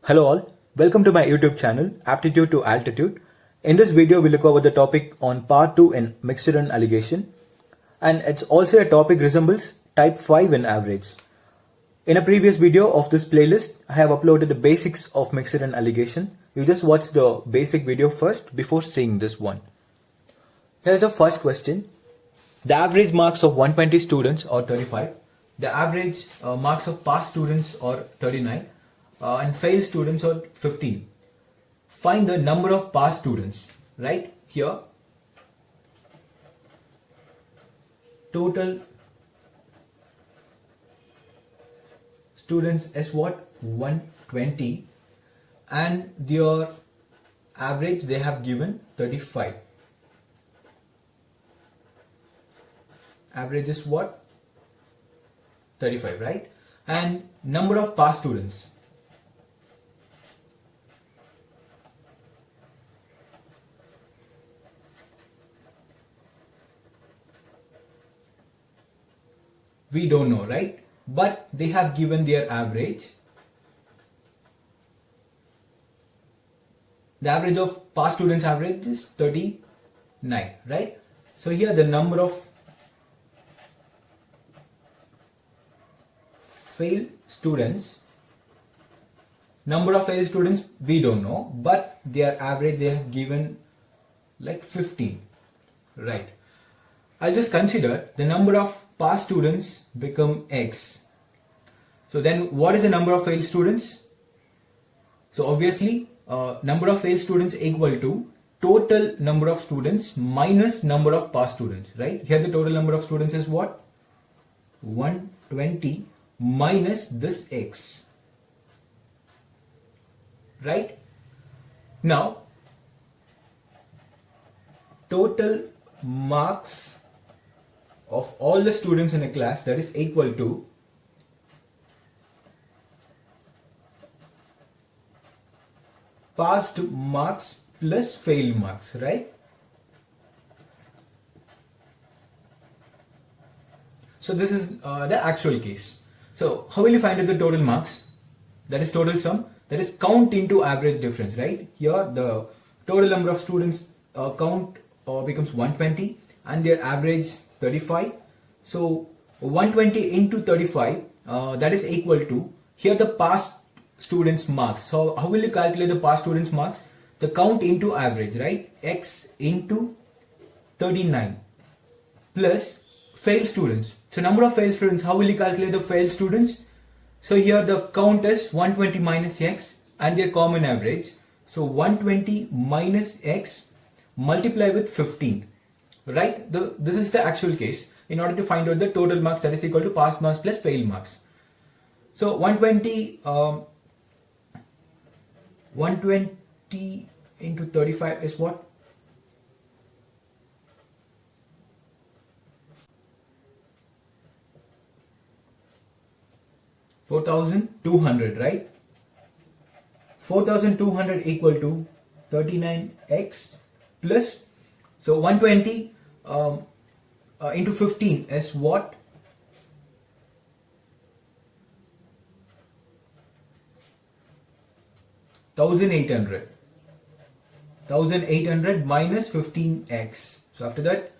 Hello all, welcome to my YouTube channel Aptitude to Altitude. In this video we look over the topic on part 2 in mixed and alligation, and it's also a topic resembles type 5 in average. In a previous video of this playlist I have uploaded the basics of mixed and alligation. You just watch the basic video first before seeing this one. Here's the first question. The average marks of 120 students or 35. The average marks of pass students or 39. And fail students are 15. Find the number of pass students. Right here, total students is what? 120, and their average they have given 35. Average is what? 35, right? And number of pass students. We don't know, right? But they have given their average. The average of pass students average is 39, right? So here the number of fail students, we don't know, but their average they have given like 15, right? I'll just consider the number of pass students become X. So then what is the number of fail students? So obviously number of fail students equal to total number of students minus number of pass students, right? Here the total number of students is what? 120 minus this X, right? Now total marks of all the students in a class, that is equal to passed marks plus fail marks, right? So this is the actual case. So how will you find out the total marks? That is total sum, that is count into average difference, right? Here the total number of students count becomes 120 and their average 35. So 120 into 35 that is equal to, here the past students marks. So how will you calculate the past students marks? The count into average, right? X into 39 plus fail students. So number of fail students, how will you calculate the fail students? So here the count is 120 minus X and their common average. So 120 minus X multiply with 15. Right? This is the actual case in order to find out the total marks, that is equal to pass marks plus fail marks. So 120 into 35 is what? $4,200, right? 4,200 equal to 39x plus, so 120 into 15 is what? 1,800. 1,800 minus 15x. So after that,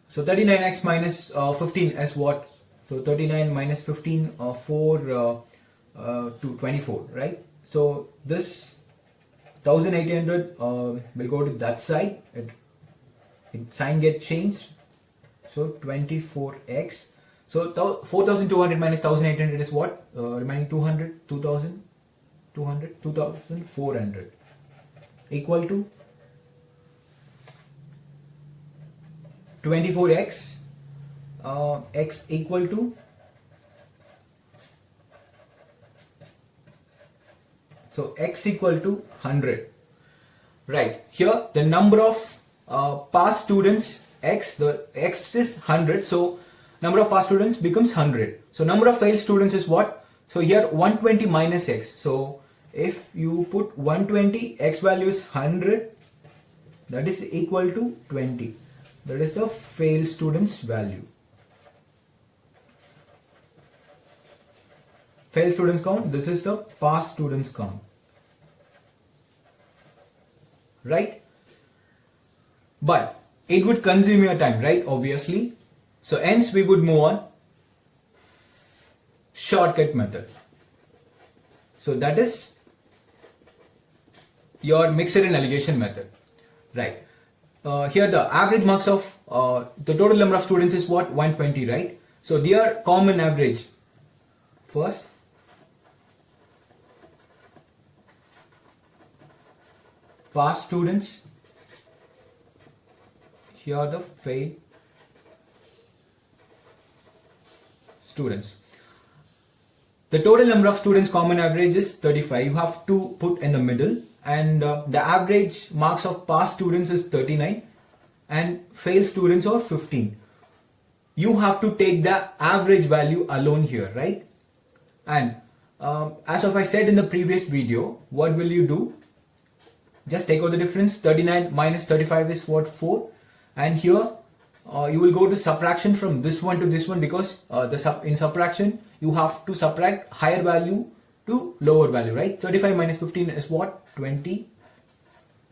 so 39x minus 15 is what? So 39 minus 15, 4 to 24, right? So this 1,800 will go to that side. Sign get changed. So 24x. So 4,200 minus 1,800 is what? Remaining 200, 2,200, 2,400 equal to 24x. X equal to x equal to 100, right? Here the number of pass students X, the X is 100, so number of pass students becomes 100. So number of fail students is what? So here 120 minus X. So if you put 120, X value is 100, that is equal to 20. That is the fail students value. Fail students count, this is the pass students count. right? But it would consume your time, right? Obviously. So hence we would move on shortcut method. So that is your mixed and allegation method, right? Here the average marks of the total number of students is what? 120, right? So their common average first pass students, here are the fail students. The total number of students common average is 35. You have to put in the middle, and the average marks of pass students is 39 and fail students are 15. You have to take the average value alone here, right? And as of I said in the previous video, what will you do? Just take out the difference. 39 minus 35 is what? 4. And here you will go to subtraction from this one to this one, because in subtraction you have to subtract higher value to lower value, right? 35 minus 15 is what? 20.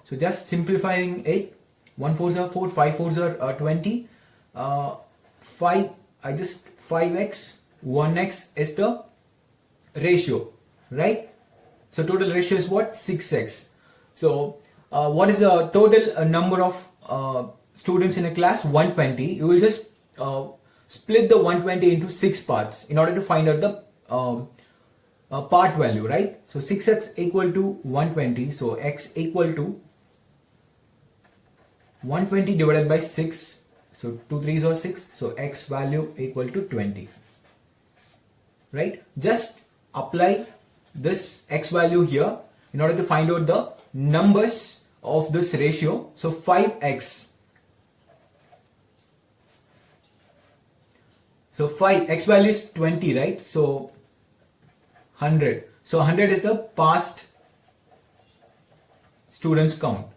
So just simplifying it, 1 4s are 4, 5 4s are 20. 5x 1x is the ratio, right? So total ratio is what? 6x. So what is the total number of students in a class? 120. You will just split the 120 into 6 parts in order to find out the part value, right? So 6x equal to 120. So x equal to 120 divided by 6. So 2 3s are 6. So x value equal to 20, right? Just apply this x value here in order to find out the numbers of this ratio. So 5x. So 5x value is 20, right? So 100. So 100 is the past students count.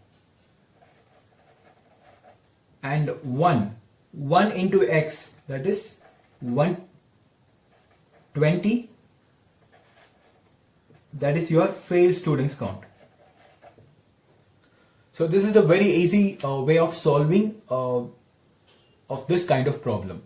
And 1 into x, that is 120. That is your failed students count. So this is the very easy way of solving of this kind of problem.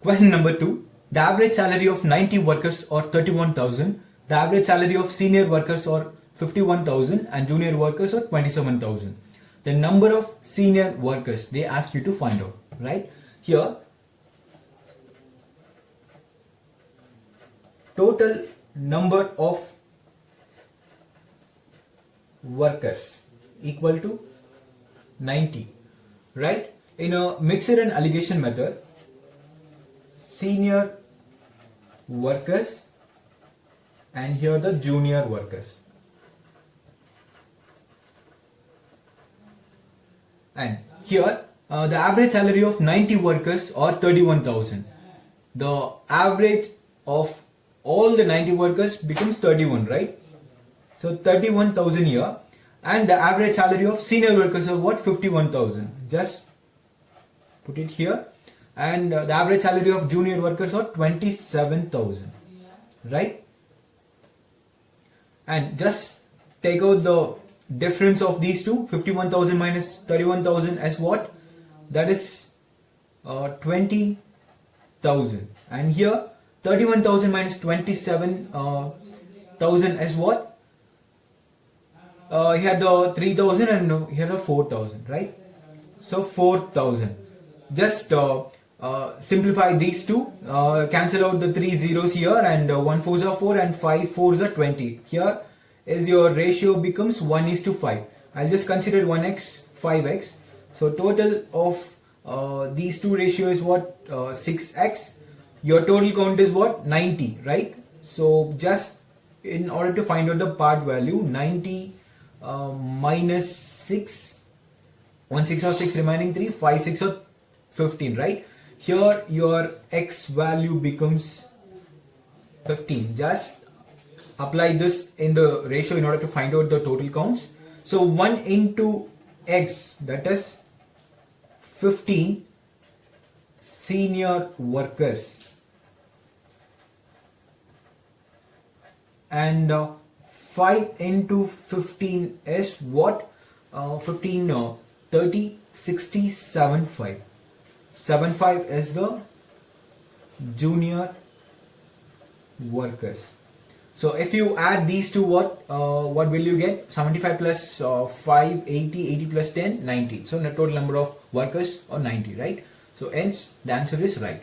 Question number 2. The average salary of 90 workers or 31,000. The average salary of senior workers or 51,000 and junior workers or 27,000. The number of senior workers they ask you to find out, right? Here total number of workers equal to 90, right? In a mixed and allegation method, senior workers and here the junior workers. And here the average salary of 90 workers or 31,000. The average of all the 90 workers becomes 31, right? So 31,000 here, and the average salary of senior workers are what? 51,000. Just put it here, and the average salary of junior workers are 27,000, right? And just take out the difference of these two. 51,000 minus 31,000 as what? That is 20,000. And here 31,000 minus 27,000 as what? Here the 3,000 and here the 4,000, right? So 4,000. Just simplify these two, cancel out the 3 zeros here, and 1 4s are 4 and 5 4s are 20. Here is your ratio becomes 1:5. I'll just consider 1x 5x. So total of these two ratio is what? 6x. Your total count is what? 90, right? So just in order to find out the part value, 90 minus 6, 1 6 or 6 remaining 3, 5 6 or 15, right? Here your x value becomes 15. Just apply this in the ratio in order to find out the total counts. So 1 into x, that is 15 senior workers, and 5 into 15 is what? 15, 30, 60, 75. 75 is the junior workers. So if you add these two, what will you get? 75 plus 5, 80, 80 plus 10, 90. So the total number of workers or 90, right? So hence the answer is right.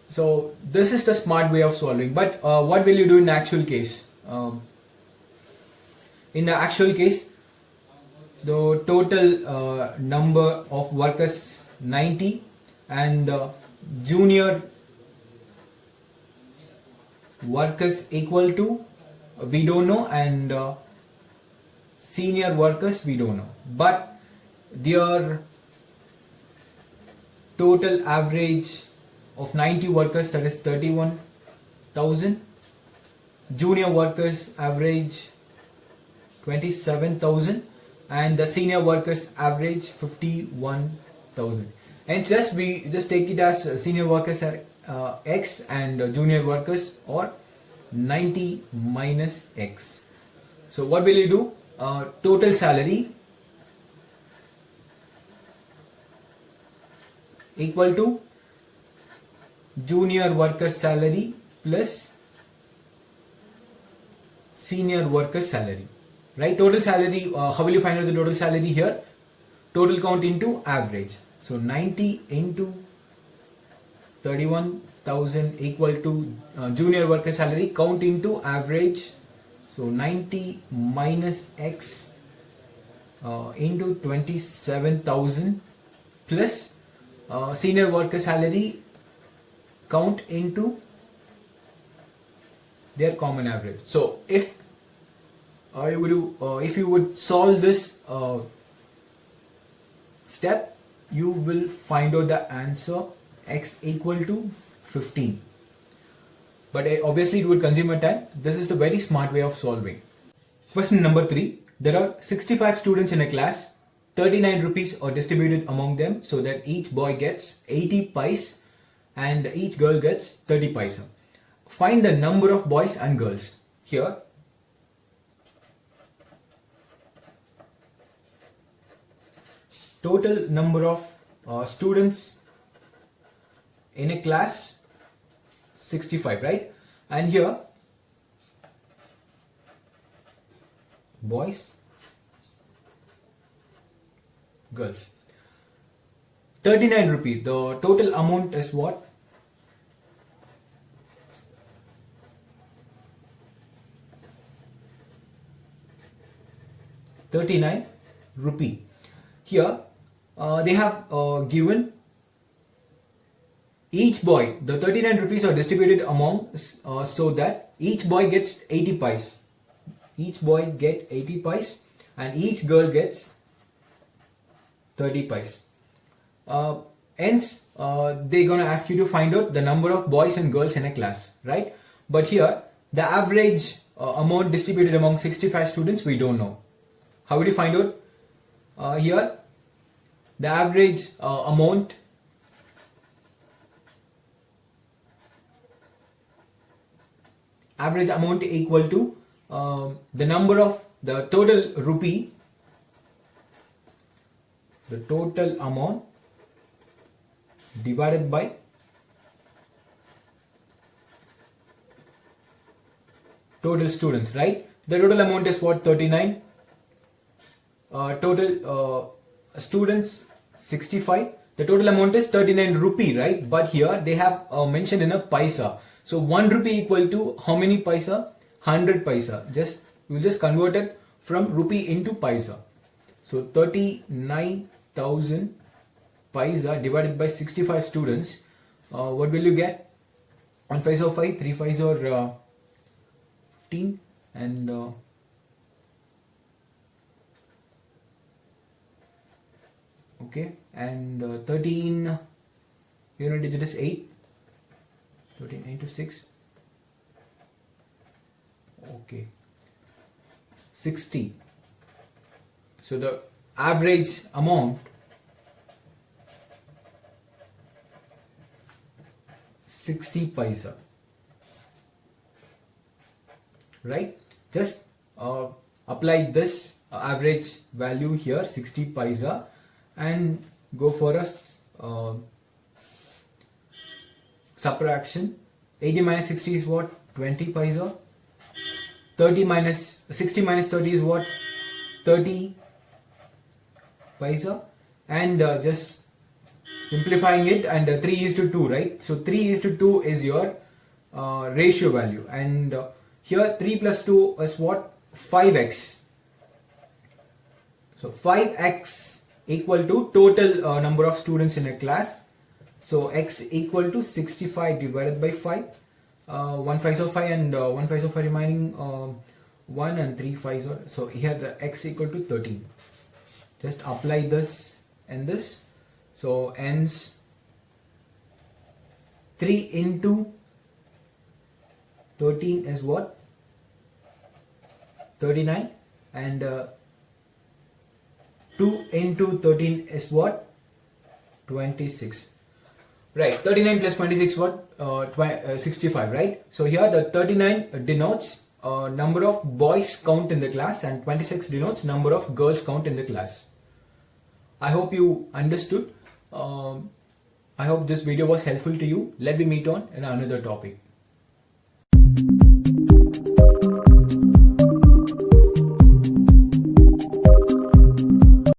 So this is the smart way of solving. But what will you do in the actual case? In the actual case, the total number of workers 90 and junior workers equal to we don't know, and senior workers we don't know, but their total average of 90 workers, that is 31,000, junior workers average 27,000, and the senior workers average 51,000. And we just take it as senior workers are X and junior workers or 90 minus X. So what will you do? Total salary equal to junior worker salary plus senior worker salary, right? Total salary, how will you find out the total salary here? Total count into average. So 90 into 31,000 equal to junior worker salary, count into average. So 90 minus X into 27,000 plus senior worker salary, count into their common average. So if you would solve this step, you will find out the answer X equal to 15. But obviously it would consume a time. This is the very smart way of solving. Question number 3. There are 65 students in a class. 39 rupees are distributed among them so that each boy gets 80 pice and each girl gets 30 paisa. Find the number of boys and girls. Here, total number of students in a class 65, right? And here boys, girls. 39 rupee. The total amount is what? 39 rupee. Here they have given each boy, the 39 rupees are distributed among so that each boy gets 80 pice. Each boy get 80 pice and each girl gets 30 pice. Hence they're gonna ask you to find out the number of boys and girls in a class, right? But here the average amount distributed among 65 students we don't know. How will you find out? Here the average amount equal to the number of the total rupee, the total amount divided by total students, right? The total amount is what? 39. Total students 65. The total amount is 39 rupee, right? But here they have mentioned in a paisa. So 1 rupee equal to how many paisa? 100 paisa. We'll just convert it from rupee into paisa. So 39,000 paisa divided by 65 students. What will you get? 1 5 are 5, 3 5 are 15, and okay, and 13 unit digit is 8. 13 into 6. Okay, 60. So the average amount 60 paisa, right? Just apply this average value here 60 paisa, and go for a subtraction. 80 minus 60 is what? 20 paisa. 60 minus 30 is what? 30 paisa. And just simplifying it, and 3 is to 2, right? So 3 is to 2 is your ratio value, and here 3 plus 2 is what? 5x. So 5x equal to total number of students in a class. So x equal to 65 divided by 5. 1 5s are 5 and 1 5s are 5 remaining 1 and 3 5s are. So here the x equal to 13. Just apply this and this. So hence 3 into 13 is what? 39, and 2 into 13 is what? 26. Right, 39 plus 26 what? 65, right? So here the 39 denotes number of boys count in the class, and 26 denotes number of girls count in the class. I hope you understood. I hope this video was helpful to you. Let me meet on in another topic.